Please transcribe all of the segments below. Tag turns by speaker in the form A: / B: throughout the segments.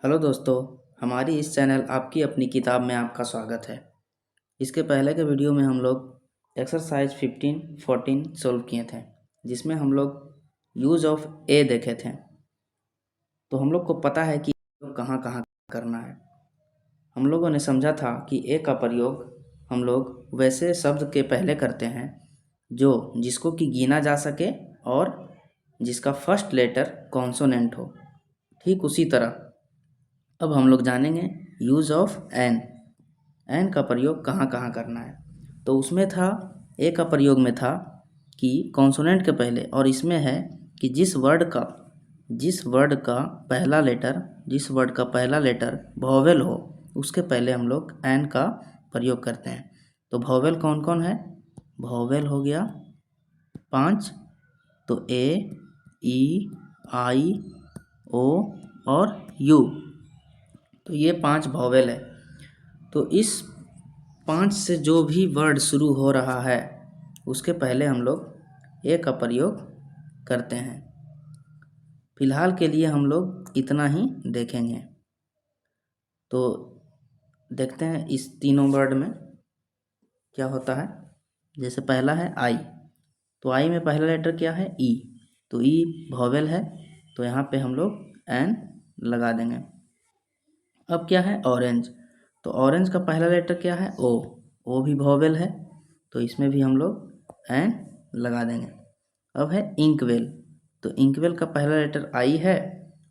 A: Hello दोस्तों, हमारी इस चैनल आपकी अपनी किताब में आपका स्वागत है। इसके पहले के वीडियो में हम लोग एक्सरसाइज 15-14 सॉल्व किए थे, जिसमें हम लोग यूज़ ऑफ ए देखे थे। तो हम लोग को पता है कि कहाँ कहाँ करना है। हम लोगों ने समझा था कि ए का प्रयोग हम लोग वैसे शब्द के पहले करते हैं जिसको कि गिना जा सके और जिसका फर्स्ट लेटर कॉन्सोनेंट हो। ठीक उसी तरह अब हम लोग जानेंगे यूज़ ऑफ एन। एन का प्रयोग कहाँ कहाँ करना है। तो उसमें था, ए का प्रयोग में था कि कॉन्सोनेंट के पहले, और इसमें है कि जिस वर्ड का पहला लेटर वॉवेल हो उसके पहले हम लोग एन का प्रयोग करते हैं। तो वॉवेल कौन कौन है? वॉवेल हो गया 5, तो ए, ई, आई, ओ और यू। तो ये 5 वॉवेल है। तो इस 5 से जो भी वर्ड शुरू हो रहा है उसके पहले हम लोग ए का प्रयोग करते हैं। फिलहाल के लिए हम लोग इतना ही देखेंगे। तो देखते हैं इस तीनों वर्ड में क्या होता है। जैसे पहला है आई, तो आई में पहला लेटर क्या है? ई। तो ई वॉवेल है, तो यहाँ पे हम लोग एन लगा देंगे। अब क्या है? ऑरेंज, तो ऑरेंज का पहला लेटर क्या है? ओ। ओ भी वॉवेल है, तो इसमें भी हम लोग एन लगा देंगे। अब है इंकवेल, तो इंकवेल का पहला लेटर आई है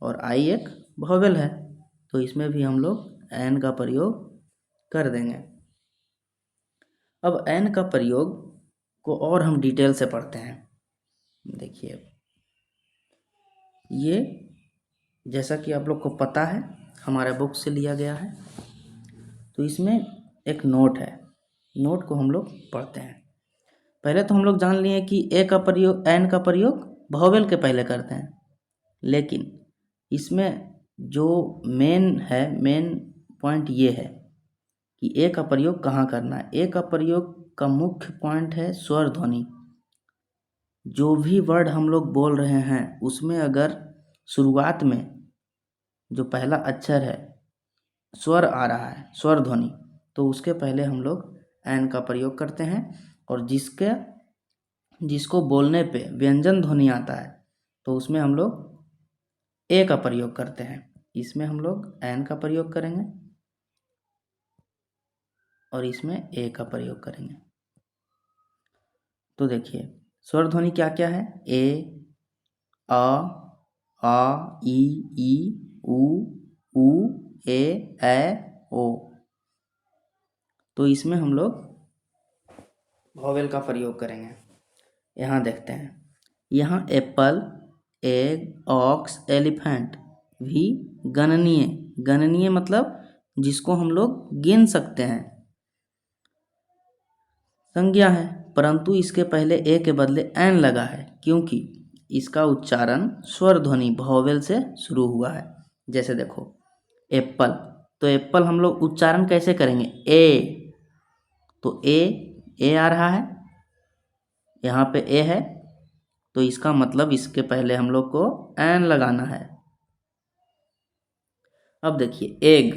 A: और आई एक वॉवेल है, तो इसमें भी हम लोग एन का प्रयोग कर देंगे। अब एन का प्रयोग को और हम डिटेल से पढ़ते हैं। देखिए, ये जैसा कि आप लोग को पता है हमारे बुक से लिया गया है, तो इसमें एक नोट है। नोट को हम लोग पढ़ते हैं। पहले तो हम लोग जान लिए कि एन का प्रयोग वॉवेल के पहले करते हैं, लेकिन इसमें जो मेन पॉइंट ये है कि ए का प्रयोग कहाँ करना है। ए का प्रयोग का मुख्य पॉइंट है स्वर ध्वनि। जो भी वर्ड हम लोग बोल रहे हैं उसमें अगर शुरुआत में जो पहला अक्षर है स्वर आ रहा है, स्वर ध्वनि, तो उसके पहले हम लोग एन का प्रयोग करते हैं। और जिसको बोलने पे व्यंजन ध्वनि आता है तो उसमें हम लोग ए का प्रयोग करते हैं। इसमें हम लोग एन का प्रयोग करेंगे और इसमें ए का प्रयोग करेंगे। तो देखिए, स्वर ध्वनि क्या क्या है? ए, आ, ई, उ, ए, ओ। तो इसमें हम लोग वॉवेल का प्रयोग करेंगे। यहाँ देखते हैं, यहाँ एप्पल, एग, ऑक्स, एलिफेंट भी गणनीय मतलब जिसको हम लोग गिन सकते हैं, संज्ञा है, परंतु इसके पहले ए के बदले एन लगा है क्योंकि इसका उच्चारण स्वर ध्वनि वॉवेल से शुरू हुआ है। जैसे देखो, एप्पल, तो एप्पल हम लोग उच्चारण कैसे करेंगे? ए, तो ए आ रहा है, यहाँ पे ए है, तो इसका मतलब इसके पहले हम लोग को एन लगाना है। अब देखिए एग,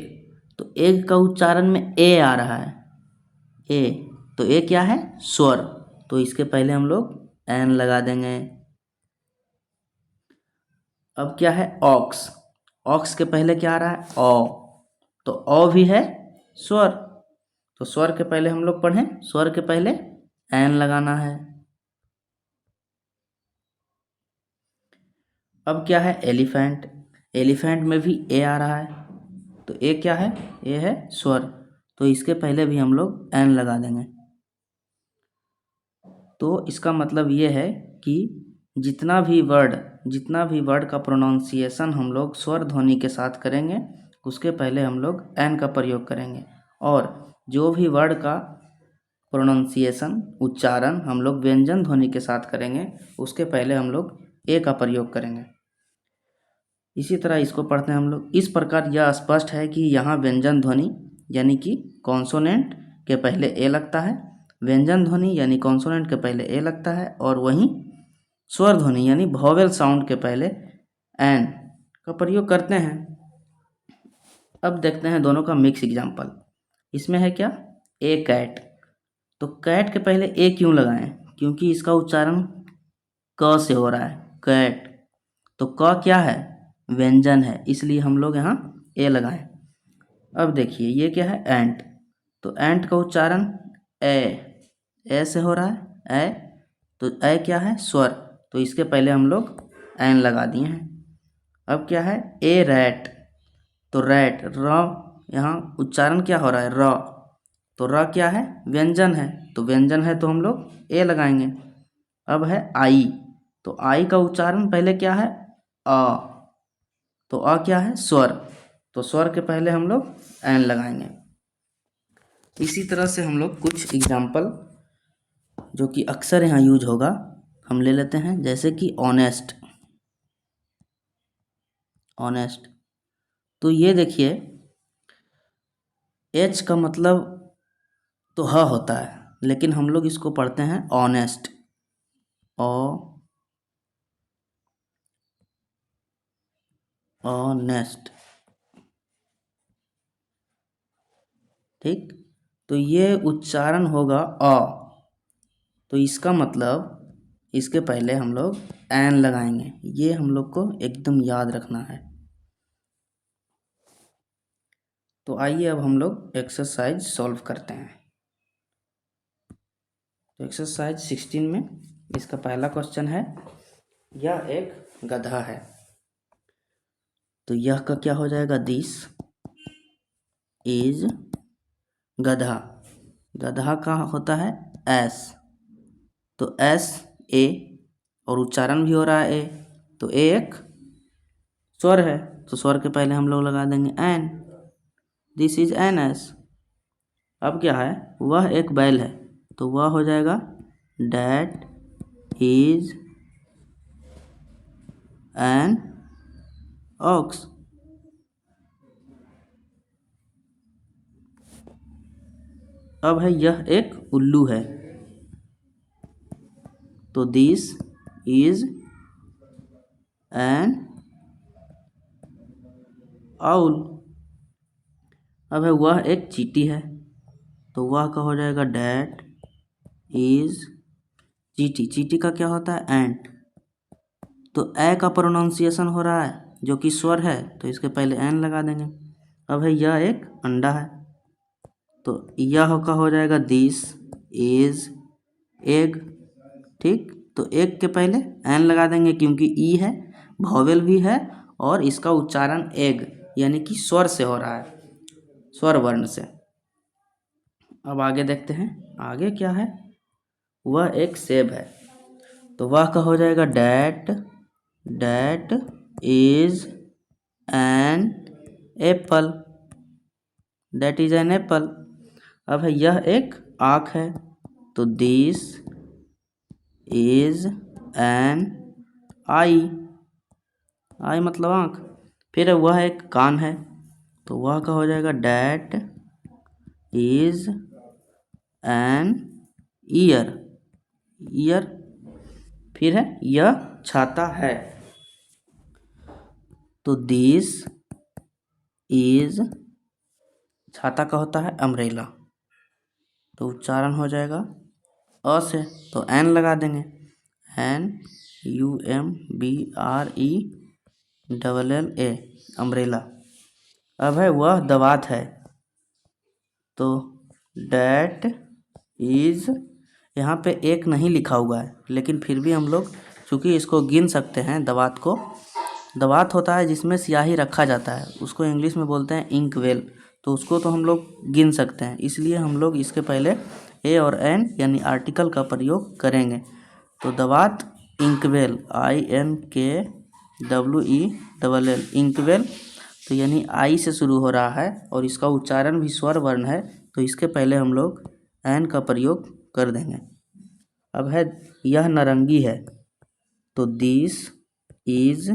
A: तो एग का उच्चारण में ए आ रहा है, ए, तो ए क्या है? स्वर, तो इसके पहले हम लोग एन लगा देंगे। अब क्या है? ऑक्स, ऑक्स के पहले क्या आ रहा है? ओ, तो ओ भी है स्वर, तो स्वर के पहले हम लोग पढ़ें, स्वर के पहले एन लगाना है। अब क्या है? एलिफेंट, एलिफेंट में भी ए आ रहा है, तो ए क्या है? ए है स्वर, तो इसके पहले भी हम लोग एन लगा देंगे। तो इसका मतलब ये है कि जितना भी वर्ड का प्रोनाउंसिएशन हम लोग स्वर ध्वनि के साथ करेंगे उसके पहले हम लोग एन का प्रयोग करेंगे, और जो भी वर्ड का प्रोनाउंसिएशन उच्चारण हम लोग व्यंजन ध्वनि के साथ करेंगे उसके पहले हम लोग ए का प्रयोग करेंगे। इसी तरह इसको पढ़ते हैं हम लोग। इस प्रकार यह स्पष्ट है कि यहाँ व्यंजन ध्वनि यानी कि कॉन्सोनेंट के पहले ए लगता है, व्यंजन ध्वनि यानी कॉन्सोनेंट के पहले ए लगता है, और वहीं स्वर ध्वनि यानी वॉवेल साउंड के पहले एन का प्रयोग करते हैं। अब देखते हैं दोनों का मिक्स एग्जाम्पल। इसमें है क्या, ए कैट। तो कैट के पहले ए क्यों लगाएं, क्योंकि इसका उच्चारण क से हो रहा है, कैट। तो क क्या है, व्यंजन है, इसलिए हम लोग यहाँ ए लगाएं। अब देखिए ये क्या है, एंट। तो एंट का उच्चारण ए से हो रहा है, ए। तो ए क्या है, स्वर, तो इसके पहले हम लोग एन लगा दिए हैं। अब क्या है, ए रैट। तो रैट, र, यहाँ उच्चारण क्या हो रहा है, र। तो र क्या है, व्यंजन है, तो व्यंजन है तो हम लोग ए लगाएंगे। अब है आई। तो आई का उच्चारण पहले क्या है, अ। तो अ क्या है, स्वर, तो स्वर के पहले हम लोग एन लगाएंगे। इसी तरह से हम लोग कुछ एग्जाम्पल जो कि अक्सर यहाँ यूज होगा हम ले लेते हैं, जैसे कि ऑनेस्ट। ऑनेस्ट, तो ये देखिए एच का मतलब तो ह होता है, लेकिन हम लोग इसको पढ़ते हैं ऑनेस्ट, ऑनेस्ट, ठीक। तो ये उच्चारण होगा अ, तो इसका मतलब इसके पहले हम लोग एन लगाएंगे, ये हम लोग को एकदम याद रखना है। तो आइए अब हम लोग एक्सरसाइज सॉल्व करते हैं। तो एक्सरसाइज 16 में इसका पहला क्वेश्चन है, यह एक गधा है। तो यह का क्या हो जाएगा, दिस इज गधा। गधा का होता है एस, तो एस ए, और उच्चारण भी हो रहा है ए, तो ए एक स्वर है, तो स्वर के पहले हम लोग लगा देंगे N, this is N S. अब क्या है, वह एक बैल है, तो वह हो जाएगा डैट इज एन ऑक्स। अब है यह एक उल्लू है, तो दिस इज एन आउल। अब है वह एक चींटी है, तो वह का हो जाएगा डैट इज चींटी। चींटी का क्या होता है, एंट। तो ए का प्रोनाउंसिएशन हो रहा है जो कि स्वर है, तो इसके पहले एन लगा देंगे। अब है यह एक अंडा है, तो यह का हो जाएगा दिस इज एग, ठीक। तो एग के पहले एन लगा देंगे क्योंकि ई है, वॉवेल भी है, और इसका उच्चारण एग यानी कि स्वर से हो रहा है, स्वर वर्ण से। अब आगे देखते हैं, आगे क्या है, वह एक सेब है, तो वह का हो जाएगा that, that is an apple, that is an apple. अब है यह एक आँख है, तो दिस इज एन आई, आई मतलब आँख। फिर वह एक कान है, तो वह का हो जाएगा that is an year, year. फिर है यह छाता है, तो दिस इज, छाता का होता है अम्ब्रेला, तो उच्चारण हो जाएगा अ से, तो एन लगा देंगे, N U M B R E double L A, umbrella. अब है वह दवात है, तो डैट इज, यहाँ पे एक नहीं लिखा हुआ है, लेकिन फिर भी हम लोग चूँकि इसको गिन सकते हैं, दवात को। दवात होता है जिसमें स्याही रखा जाता है, उसको इंग्लिश में बोलते हैं इंक वेल, तो उसको तो हम लोग गिन सकते हैं, इसलिए हम लोग इसके पहले ए और एन यानी आर्टिकल का प्रयोग करेंगे। तो दवात इंकवेल, आई एन के डब्ल्यू ई डबल एल, इंकवेल, तो यानी आई से शुरू हो रहा है और इसका उच्चारण भी स्वर वर्ण है, तो इसके पहले हम लोग एन का प्रयोग कर देंगे। अब है यह नारंगी है, तो this is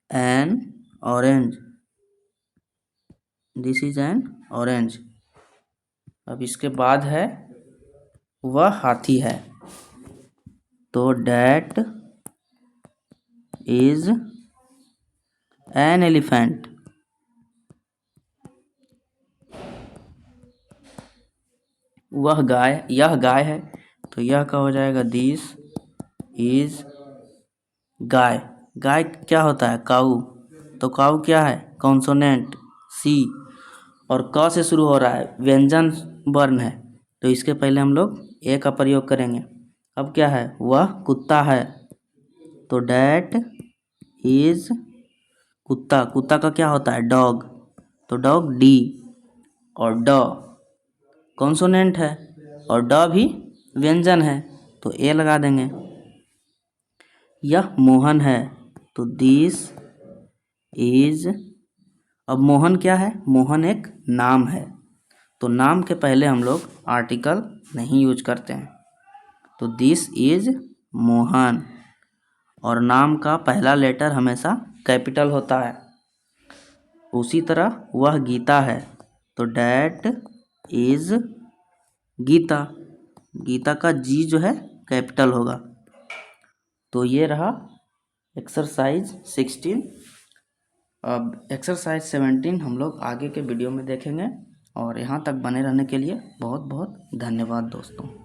A: N orange, this is N orange. अब इसके बाद है वह हाथी है, तो डैट इज एन एलिफेंट, वह गाय, यह गाय है, तो यह का हो जाएगा दिस इज गाय। गाय क्या होता है? काऊ। तो काऊ क्या है? कॉन्सोनेंट सी, और क से शुरू हो रहा है, व्यंजन वर्ण है, तो इसके पहले हम लोग ए का प्रयोग करेंगे। अब क्या है? वह कुत्ता है, तो डैट इज कुत्ता। कुत्ता का क्या होता है? डॉग, तो डॉग डी, और ड कॉन्सोनेंट है और ड भी व्यंजन है, तो ए लगा देंगे। यह मोहन है, तो दिस इज, अब मोहन क्या है? मोहन एक नाम है, तो नाम के पहले हम लोग आर्टिकल नहीं यूज करते हैं, तो दिस इज मोहन, और नाम का पहला लेटर हमेशा कैपिटल होता है। उसी तरह वह गीता है, तो डैट इज गीता। गीता का जी जो है कैपिटल होगा। तो ये रहा एक्सरसाइज 16। अब एक्सरसाइज 17 हम लोग आगे के वीडियो में देखेंगे, और यहाँ तक बने रहने के लिए बहुत बहुत धन्यवाद दोस्तों।